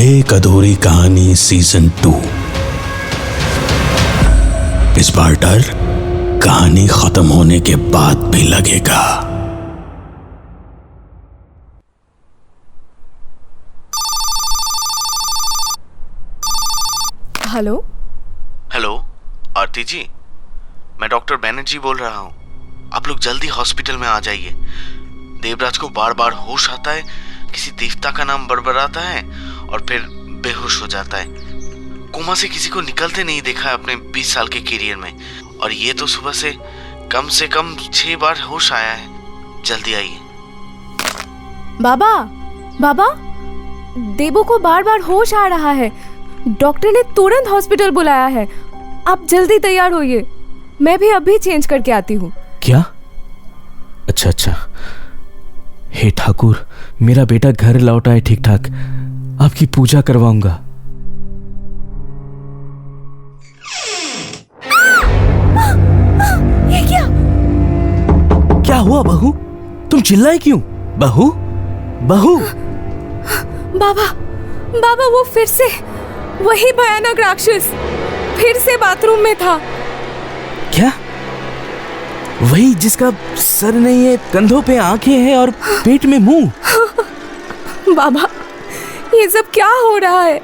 एक अधूरी कहानी सीजन 2। इस बार डर कहानी खत्म होने के बाद भी लगेगा। हेलो हेलो आरती जी, मैं डॉक्टर बैनर्जी बोल रहा हूँ। आप लोग जल्दी हॉस्पिटल में आ जाइए। देवराज को बार बार होश आता है, किसी देवता का नाम बड़बड़ाता है और फिर बेहोश हो जाता है। कोमा से किसी को निकलते नहीं देखा है अपने 20 साल के करियर में, और ये तो सुबह से कम 6 बार होश आया है। जल्दी आइए। बाबा, देबू को बार बार होश आ रहा है। डॉक्टर ने तुरंत हॉस्पिटल बुलाया है। आप जल्दी तैयार होइए, मैं भी अभी चेंज करके आती हूँ। क्या? अच्छा। हे ठाकुर, मेरा बेटा घर लौट आए ठीक ठाक। आपकी पूजा करवाऊंगा। ये क्या हुआ बहू? तुम चिल्लाए क्यों? बहू बाबा, वो फिर से वही भयानक राक्षस फिर से बाथरूम में था। क्या? वही जिसका सर नहीं है, कंधों पे आंखें हैं और पेट में मुंह? बाबा, ये सब क्या हो रहा है?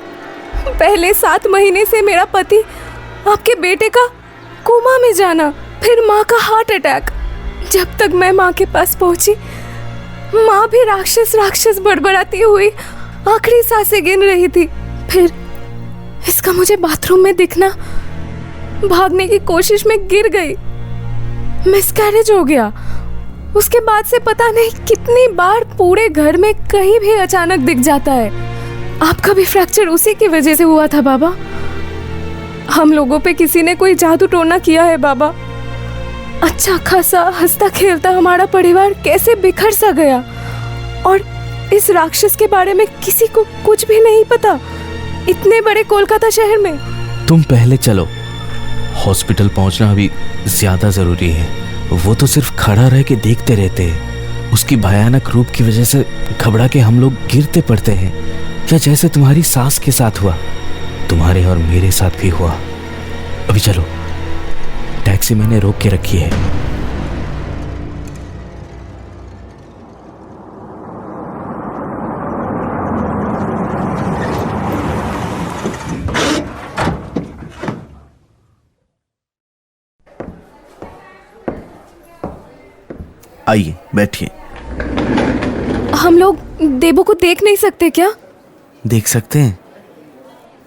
पहले 7 महीने से मेरा पति आपके बेटे का कोमा में जाना, फिर माँ का हार्ट अटैक। जब तक मैं माँ के पास पहुंची, माँ भी राक्षस बड़बड़ाती हुई आखिरी सांसें गिन रही थी। फिर इसका मुझे बाथरूम में दिखना, भागने की कोशिश में गिर गई, मिसकैरेज हो गया। उसके बाद से पता नहीं कितनी बार पूरे घर में कहीं भी अचानक दिख जाता है। आपका भी फ्रैक्चर उसी की वजह से हुआ था बाबा। हम लोगों पे किसी ने कोई जादू टोना किया है बाबा। अच्छा खासा हंसता खेलता हमारा परिवार कैसे बिखर सा गया, और इस राक्षस के बारे में किसी को कुछ भी नहीं पता, इतने बड़े कोलकाता शहर में। तुम पहले चलो, हॉस्पिटल पहुंचना अभी ज्यादा जरूरी है। वो तो सिर्फ खड़ा रह के देखते रहते हैं। उसकी भयानक रूप की वजह से घबरा के हम लोग गिरते पड़ते हैं। क्या जैसे तुम्हारी सास के साथ हुआ, तुम्हारे और मेरे साथ भी हुआ। अभी चलो, टैक्सी मैंने रोक के रखी है। आइए, बैठिए। हम लोग देबू को देख नहीं सकते क्या? देख सकते हैं।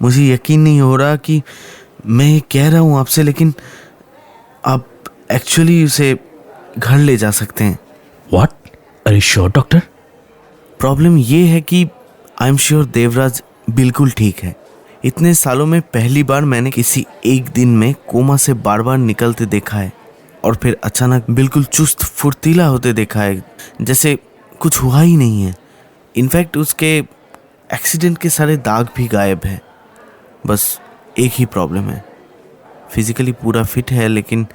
मुझे यकीन नहीं हो रहा कि मैं ये कह रहा हूँ आपसे, लेकिन आप एक्चुअली उसे घर ले जा सकते हैं। What? Are you sure, doctor? Problem ये है कि आई एम श्योर देवराज बिल्कुल ठीक है। इतने सालों में पहली बार मैंने किसी एक दिन में कोमा से बार बार निकलते देखा है, और फिर अचानक बिल्कुल चुस्त फुर्तीला होते देखा है, जैसे कुछ हुआ ही नहीं है। इनफैक्ट उसके एक्सीडेंट के सारे दाग भी गायब हैं। बस एक ही प्रॉब्लम है, फिजिकली पूरा फिट है, लेकिन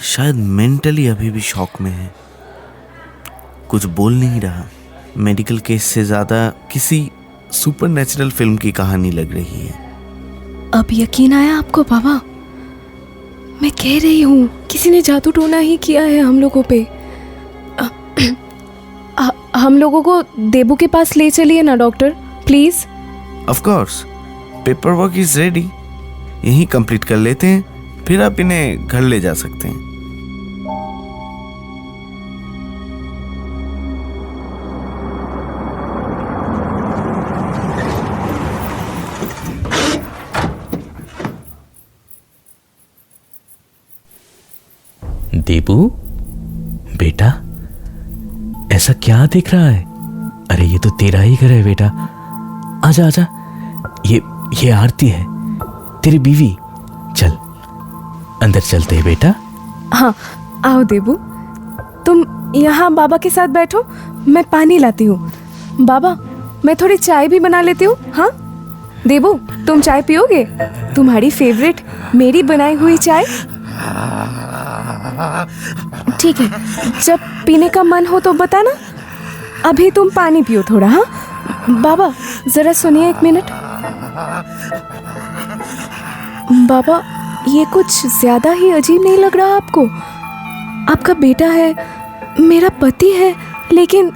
शायद मेंटली अभी भी शॉक में है। कुछ बोल नहीं रहा। मेडिकल केस से ज़्यादा किसी सुपरनैचुरल फिल्म की कहानी लग रही है। अब यकीन आया आपको बाबा? मैं कह रही हूँ, किसी ने जादू टोना ही किया है हम लोगों पे। हम लोगों को देबू के पास ले चलिए ना doctor, please. Of course, paper work is ready. यहीं कंप्लीट कर लेते हैं, फिर आप इन्हें घर ले जा सकते हैं। देबू बेटा, ऐसा क्या दिख रहा है? अरे ये तो तेरा ही घर है बेटा। आजा। ये आरती है, तेरी बीवी। चल अंदर चलते हैं बेटा। हाँ, आओ देबू, तुम यहाँ बाबा के साथ बैठो, मैं पानी लाती हूँ। बाबा, मैं थोड़ी चाय भी बना लेती हूँ। हाँ देबू, तुम चाय पियोगे? तुम्हारी फेवरेट मेरी बनाई हुई चाय। ठीक है, जब पीने का मन हो तो बताना। अभी तुम पानी पियो थोड़ा। हाँ बाबा, जरा सुनिए 1 मिनट। बाबा, ये कुछ ज्यादा ही अजीब नहीं लग रहा आपको? आपका बेटा है, मेरा पति है, लेकिन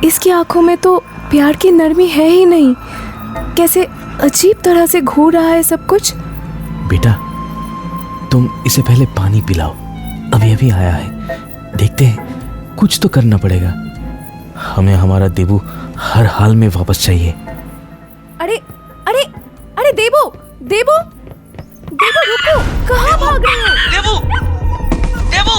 इसकी आंखों में तो प्यार की नरमी है ही नहीं। कैसे अजीब तरह से घूर रहा है सब कुछ। बेटा, तुम इसे पहले पानी पिलाओ, अभी अभी आया है। देखते हैं, कुछ तो करना पड़ेगा। हमें हमारा देबू हर हाल में वापस चाहिए। अरे अरे अरे देबू, देबू, देबू रुको, कहाँ भाग रहे हो? देबू, देबू,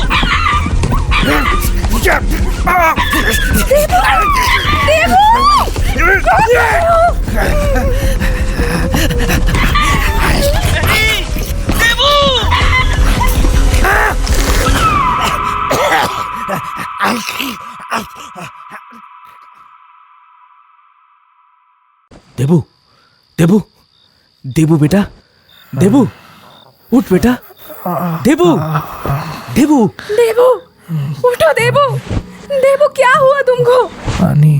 देबू, देबू, देबू बेटा, देबू, उठ बेटा, देबू, देबू, देबू, उठो देबू, देबू क्या हुआ तुमको? पानी,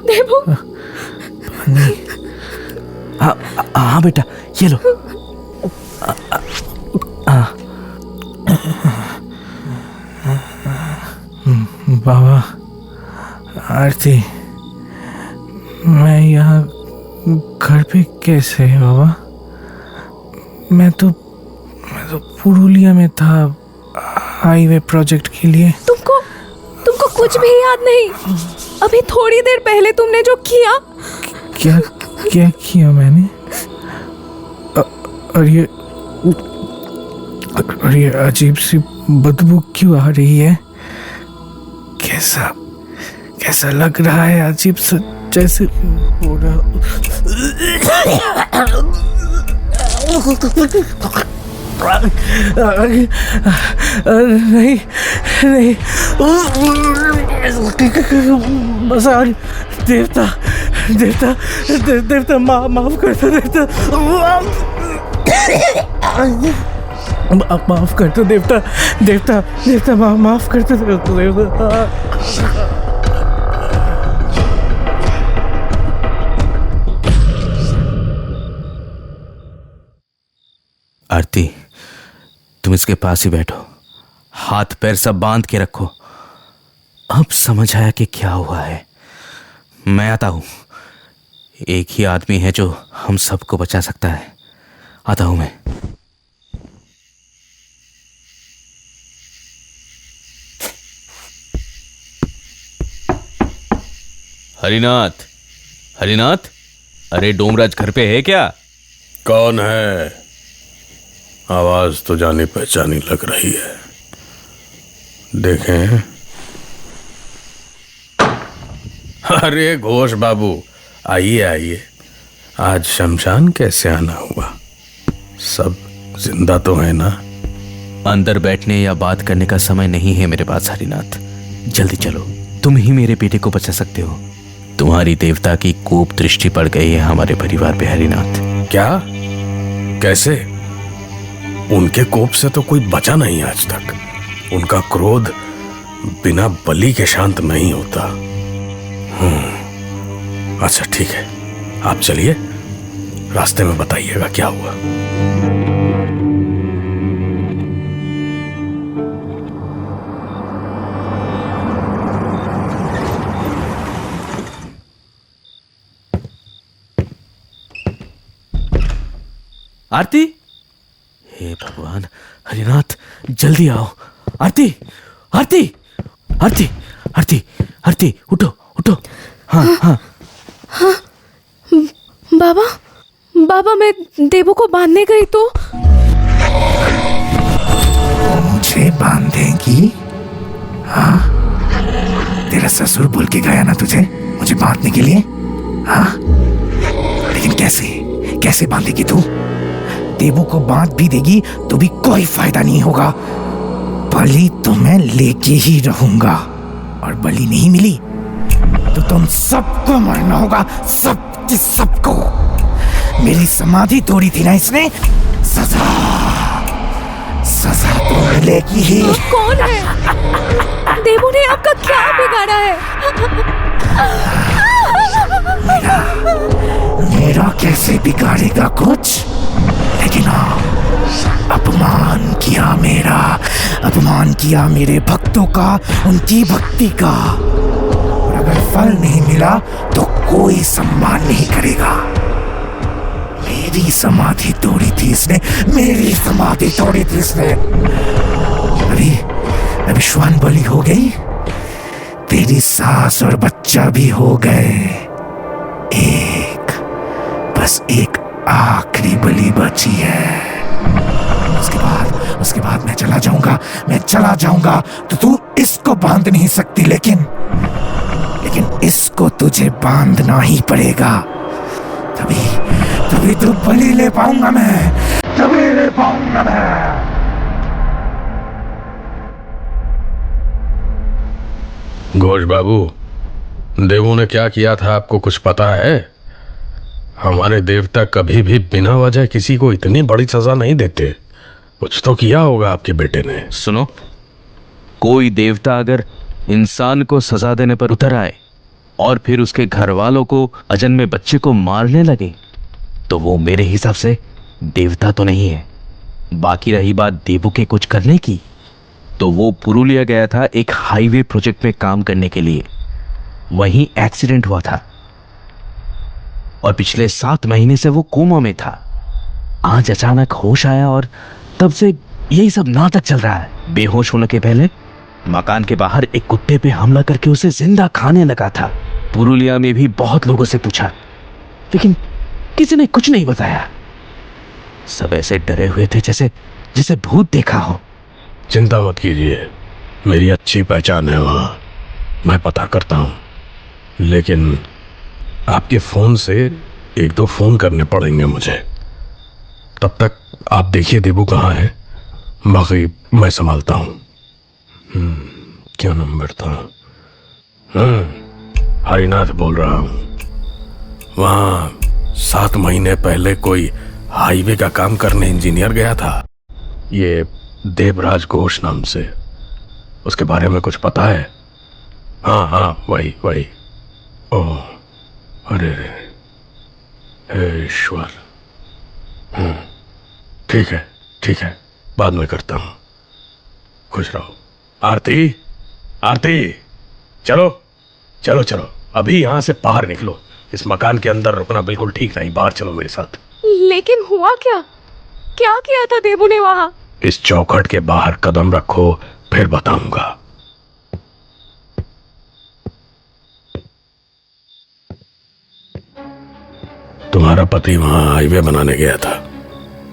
देबू, पानी। हाँ बेटा, ये लो। बाबा, आरती, मैं यहाँ घर पे कैसे है बाबा? मैं तो पुरुलिया में था हाईवे प्रोजेक्ट के लिए। तुमको कुछ भी याद नहीं? अभी थोड़ी देर पहले तुमने जो किया। क्या किया मैंने? और ये अजीब सी बदबू क्यों आ रही है? कैसा लग रहा है? अजीब सा जैसे हो रहा। नहीं नहीं, बस आज देवता देवता देवता माफ कर दो देवता, माफ कर दो देवता देवता देवता माफ कर दो देवता। आरती, तुम इसके पास ही बैठो, हाथ पैर सब बांध के रखो। अब समझ आया कि क्या हुआ है। मैं आता हूं। एक ही आदमी है जो हम सबको बचा सकता है। आता हूं मैं। हरिनाथ, हरिनाथ, अरे डोमराज घर पे है क्या? कौन है? आवाज तो जानी पहचानी लग रही है। देखें। अरे घोष बाबू, आइए आइए। आज शमशान कैसे आना हुआ? सब जिंदा तो है ना? अंदर बैठने या बात करने का समय नहीं है मेरे पास हरिनाथ। जल्दी चलो, तुम ही मेरे बेटे को बचा सकते हो। तुम्हारी देवता की कोप दृष्टि पड़ गई है हमारे परिवार पे हरिनाथ। क्या? कैसे? उनके कोप से तो कोई बचा नहीं आज तक। उनका क्रोध बिना बलि के शांत नहीं होता। अच्छा ठीक है, आप चलिए, रास्ते में बताइएगा क्या हुआ। आरती, हे भगवान, हरिनाथ जल्दी आओ। आरती, आरती, आरती, आरती, आरती, उठो उठो। हाँ हाँ हाँ, बाबा, बाबा मैं देबू को बांधने गई तो। मुझे बांधेगी? हाँ, तेरा ससुर बोल के गया ना तुझे मुझे बांधने के लिए? हाँ, लेकिन कैसे बांधेगी तू? देबू को बांध भी देगी तो भी कोई फायदा नहीं होगा। बलि तो मैं लेके ही रहूंगा, और बलि नहीं मिली तो तुम सबको मरना होगा, सबको। मेरी समाधि तोड़ी थी ना इसने, सजा तो मिलेगी ही। कौन है? देबू ने आपका क्या बिगाड़ा है? मेरा कैसे बिगाड़ेगा कुछ, लेकिन हाँ, अपमान किया मेरा, अपमान किया मेरे भक्तों का, उनकी भक्ति का, और अगर फल नहीं मिला तो कोई सम्मान नहीं करेगा। मेरी समाधि तोड़ी थी इसने, मेरी समाधि तोड़ी थी इसने। अभी श्वान बलि हो गई, तेरी सास और बच्चा भी हो गए। बस एक आखिरी बलि बची है। उसके बाद मैं चला जाऊंगा तो तू इसको बांध नहीं सकती, लेकिन इसको तुझे बांधना ही पड़ेगा। तभी तो बलि ले पाऊंगा मैं। घोष बाबू, देवों ने क्या किया था आपको कुछ पता है? हमारे देवता कभी भी बिना वजह किसी को इतनी बड़ी सजा नहीं देते। कुछ तो किया होगा आपके बेटे ने। सुनो, कोई देवता अगर इंसान को सजा देने पर उतर आए और फिर उसके घर वालों को अजन्मे बच्चे को मारने लगे तो वो मेरे हिसाब से देवता तो नहीं है। बाकी रही बात देवों के कुछ करने की, तो वो पुरुलिया गया था एक हाईवे प्रोजेक्ट में काम करने के लिए। वहीं एक्सीडेंट हुआ था और पिछले 7 महीने से वो कोमा में था। आज अचानक होश आया और तब से यही सब नाटक चल रहा है। बेहोश होने के पहले मकान के बाहर एक कुत्ते पे हमला करके उसे जिंदा खाने लगा था। पुरुलिया में भी बहुत लोगों से पूछा, लेकिन किसी ने कुछ नहीं बताया। सब ऐसे डरे हुए थे जैसे भूत देखा हो। चिंता मत कीजिए, मेरी अच्छी पहचान है वहां, मैं पता करता हूं। लेकिन आपके फोन से 1-2 फोन करने पड़ेंगे मुझे। तब तक आप देखिए देबू कहाँ है, बाकी मैं संभालता हूं। क्या नंबर था? हरिनाथ बोल रहा हूं। वहां 7 महीने पहले कोई हाईवे का काम करने इंजीनियर गया था, ये देवराज घोष नाम से। उसके बारे में कुछ पता है? हाँ, वही। ओह, अरे हे ईश्वर। ठीक है, बाद में करता हूं। खुश रहो। आरती, चलो, अभी यहां से बाहर निकलो। इस मकान के अंदर रुकना बिल्कुल ठीक नहीं, बाहर चलो मेरे साथ। लेकिन हुआ क्या किया था देवू ने वहां? इस चौखट के बाहर कदम रखो, फिर बताऊंगा। तुम्हारा पति वहां हाईवे बनाने गया था।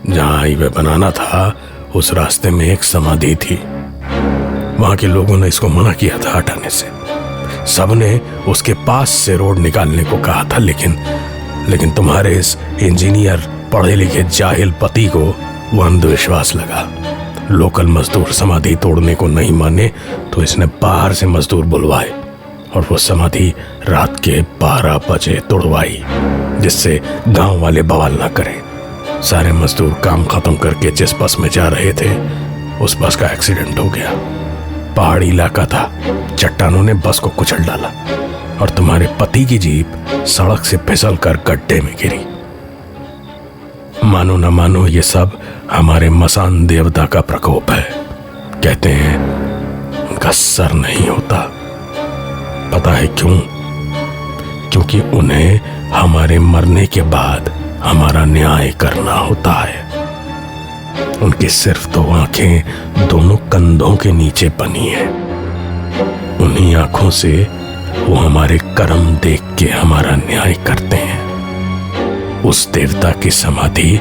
जहां हाईवे बनाना था उस रास्ते में एक समाधि थी। वहां के लोगों ने इसको मना किया था हटाने से। सबने उसके पास से रोड निकालने को कहा था, लेकिन तुम्हारे इस इंजीनियर पढ़े लिखे जाहिल पति को वो अंधविश्वास लगा। लोकल मजदूर समाधि तोड़ने को नहीं माने तो इसने बाहर से मजदूर बुलवाए और वो समाधि रात के 12 बजे तोड़वाई, जिससे गांव वाले बवाल ना करें। सारे मजदूर काम खत्म करके जिस बस में जा रहे थे उस बस का एक्सीडेंट हो गया। पहाड़ी इलाका था, चट्टानों ने बस को कुचल डाला और तुम्हारे पति की जीप सड़क से फिसलकर गड्ढे में गिरी। मानो न मानो ये सब हमारे मसान देवता का प्रकोप है। कहते हैं उनका सर नहीं होता। पता है क्यों? क्योंकि उन्हें हमारे मरने के बाद हमारा न्याय करना होता है। उनकी सिर्फ 2 आंखें दोनों कंधों के नीचे बनी है। उन्हीं आंखों से वो हमारे कर्म देख के हमारा न्याय करते हैं। उस देवता की समाधि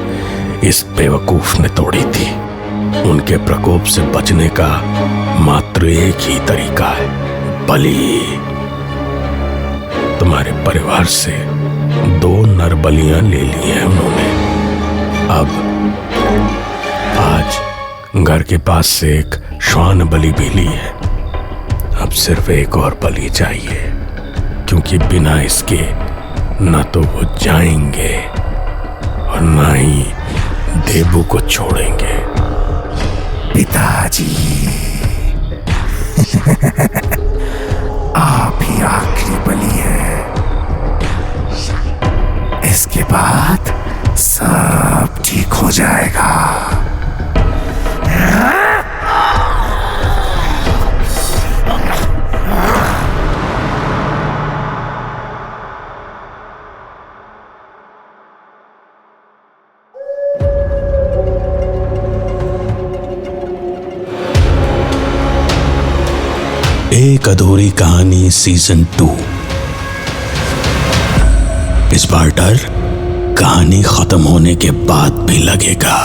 इस बेवकूफ ने तोड़ी थी। उनके प्रकोप से बचने का मात्र एक ही तरीका है, बलि। तुम्हारे परिवार से 2 नर बलियां ले ली हैं उन्होंने। अब आज घर के पास से एक श्वान बलि भी ली है। अब सिर्फ एक और बलि चाहिए, क्योंकि बिना इसके न तो वो जाएंगे और न ही देवू को छोड़ेंगे। पिताजी, आप ही आखिरी बलि है। इसके बाद एक अधूरी कहानी सीजन 2। इस बार डर कहानी खत्म होने के बाद भी लगेगा।